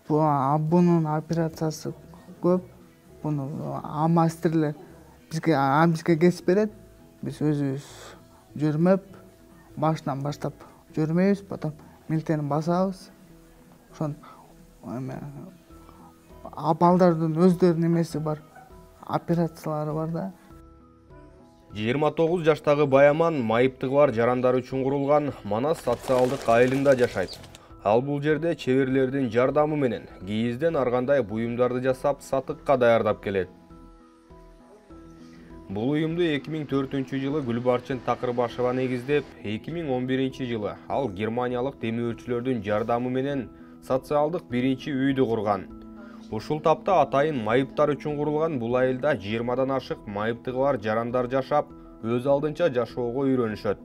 Bunun операциясы көп. Bunu мастерлер бизге кесип берет. Биз өзүбүз жүрмөп, башынан баштап жүрмөйбүз, потом милтени басабыз. Ошон балдардын өздөрүнүн эмеси бар, операциялары бар да. 29 жаштагы Баяман майыптыгы бар жарандар үчүн курулган Манас социалдык айылында жашайт. Ал бул жерде чеберлердин жардамы менен кийизден ар кандай буюмдарды жасап сатыкка даярдап келет. Бул уюмду 2004-жылы Гүлбарчын Такырбашева негиздеп, 2011-жылы ал германиялык демөөрчүлөрдүн жардамы менен социалдык биринчи үйдү курган. Ушул тапта атайын майыптар үчүн курулган бул айылда 20дан ашык майыптыгы бар жарандар жашап, өз алдынча жашоого үйрөнүшөт.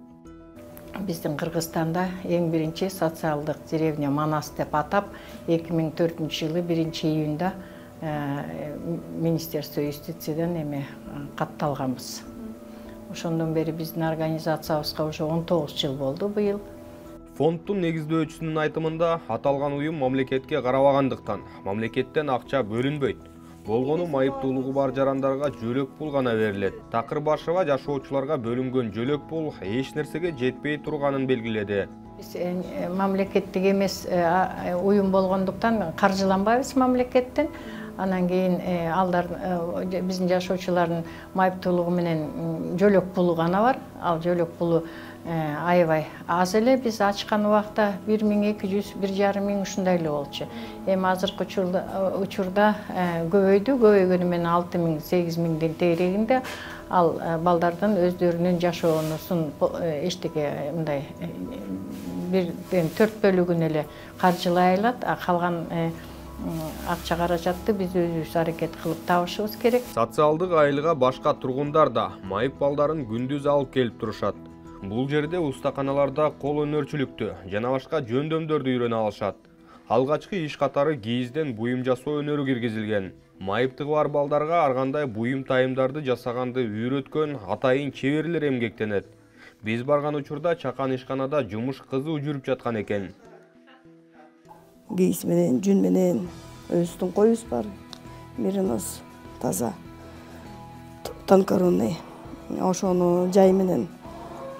Биздин Кыргызстанда эң биринчи социалдык деревня Манас деп атап, 2004-жылы 1-июнда Министерство юстицияден катталганбыз. Ошондон бери биздин организациябызга уже 19 жыл болду быйыл. Фонддун негиздөөчүсүнүн айтымында аталган уюм мамлекетке карабагандыктан мамлекеттен акча бөлүнбөйт. Болгону майыптуулугу бар жарандарга жөлөк пул гана берилет. Такырбашева жашоочуларга бөлүнгөн жөлөк пул эч нерсеге жетпей турганын белгиледи. Биз мамлекеттик эмес уюм болгондуктан каржыланбайбыз мамлекеттен. Анан кийин биздин жашоочулардын майыптуулугу менен жөлөк пулу гана бар. Ал жөлөк пулу аябай аз эле. Биз ачкан убакта 1200–1,5 миң ушундай эле болчу. Эми азыркы учурда көбөйгөнү менен 6 миң, 8 миңдин тегерегинде ал балдардын өздөрүнүн жашоонусун эчтеке мындай 1/4 эле каржылай алат. Калган акча каражатты биз өзүбүз аракет кылып табышыбыз керек. Социалдык айылга башка тургундар да майып балдарын күндүз алып келип турушат. Бул жерде устаканаларда кол өнөрчүлүктү жана башка жөндөмдөрдү үйрөнө алышат. Алгачкы иш катары кийизден буюм жасоо өнөрү киргизилген. Майыптыгы бар балдарга ар кандай буюм тайымдарды жасаганды үйрөткөн атайын чеберлер эмгектенет. Биз барган учурда чакан ишканада жумуш кызуу жүрүп жаткан экен. Кийиз менен, жүн менен өзүбүздүн коюбуз бар. Меринос таза, тонкорунный. Ошону жай менен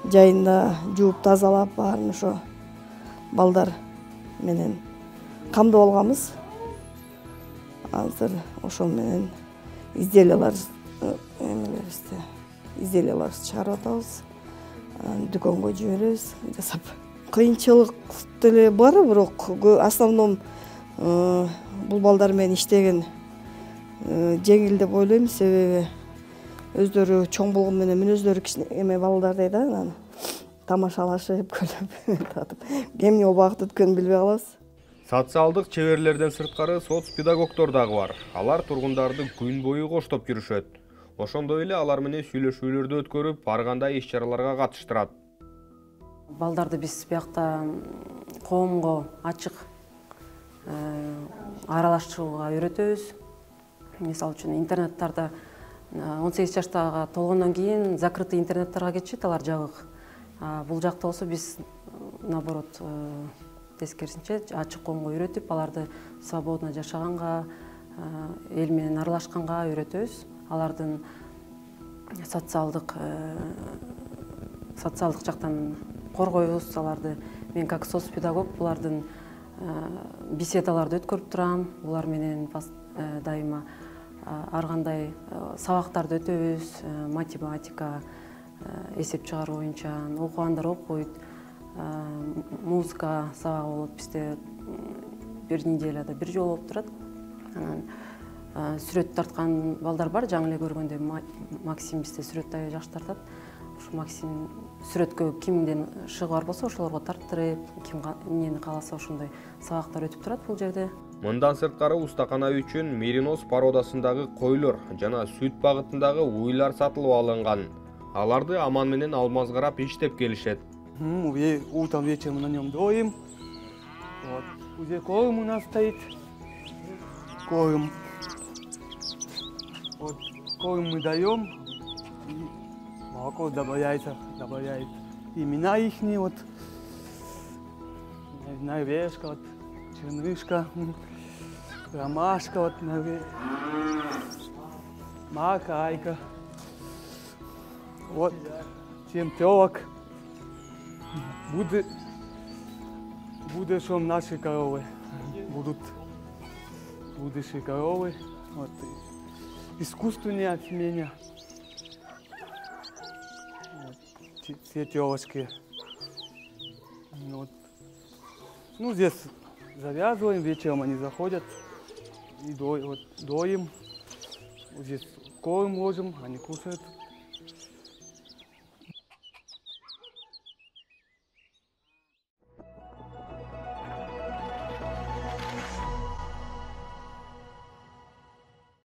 жайында жууп тазалап баарын ошо балдар менен камдып алганбыз. Азыр ошол менен изделияларыбызды чыгарып атабыз. Дүкөнгө жиберебиз жасап. Кыйынчылык деле бар, бирок основном бул балдар менен иштеген жеңил деп ойлойм, себеби өздөрү чоң болгон менен мүнөздөрү кичине балдардай да, анан тамашалашып, күлүп татып, эмне убакыт өткөнүн билбей калабыз. Социалдык чеберлерден сырткары соцпедагогдор дагы бар. Алар тургундарды күн бою коштоп жүрүшөт. Ошондой эле алар менен сүйлөшүүлөрдү өткөрүп, ар кандай иш-чараларга катыштырат. Балдарды биз биякта коомго ачык аралашууга үйрөтөбүз. Мисалы үчүн интернеттарда 18 жаштага толгондон кийин закрытый интернеттерге кетишет, алар жабык. Бул жакта болсо биз наоборот тескерисинче ачык коомго үйрөтүп, аларды свободно жашаганга, эл менен аралашканга үйрөтөбүз. Алардын социалдык жактан коргойбуз аларды. Мен как соцпедагог булардын беседаларды өткөрүп турам. Булар менен дайыма ар кандай сабактарды өтөбүз. Математика, эсеп чыгаруу боюнча окугандар окуйт. Музыка сабагы болот бизде бир неделяда бир жолу болуп турат. Анан сүрөт тарткан балдар бар, жаңы эле көргөндө Максим бизде сүрөттү аябай жакшы тартат. Ушу Максим сүрөткө кимден шыгы бар болсо ошолорго тарттырып, ким эмнени кааласа ошондой сабактар өтүп турат бул жерде. Мындан сырткары устакана үчүн меринос породасындагы койлор жана сүт багытындагы уйлар сатылып алынган. Аларды Аман менен Алмаз карап иштеп келишет. Утром вечером на нем доим. Вот. Уже корм у нас стоит. Корм. Вот. Корм мы даем. И молоко добавляет имена ихние. Вот. Не знаю, Вешка, вот, Чернышка. Ромашка вот, Мака, Айка. Вот, Чемпелок. Будущем наши коровы. Будущие коровы. Вот. Искусственные отменя. Вот. Все телочки. Вот. Ну, здесь завязываем, вечером они заходят и доим. Вот здесь корм ложим, они кушают.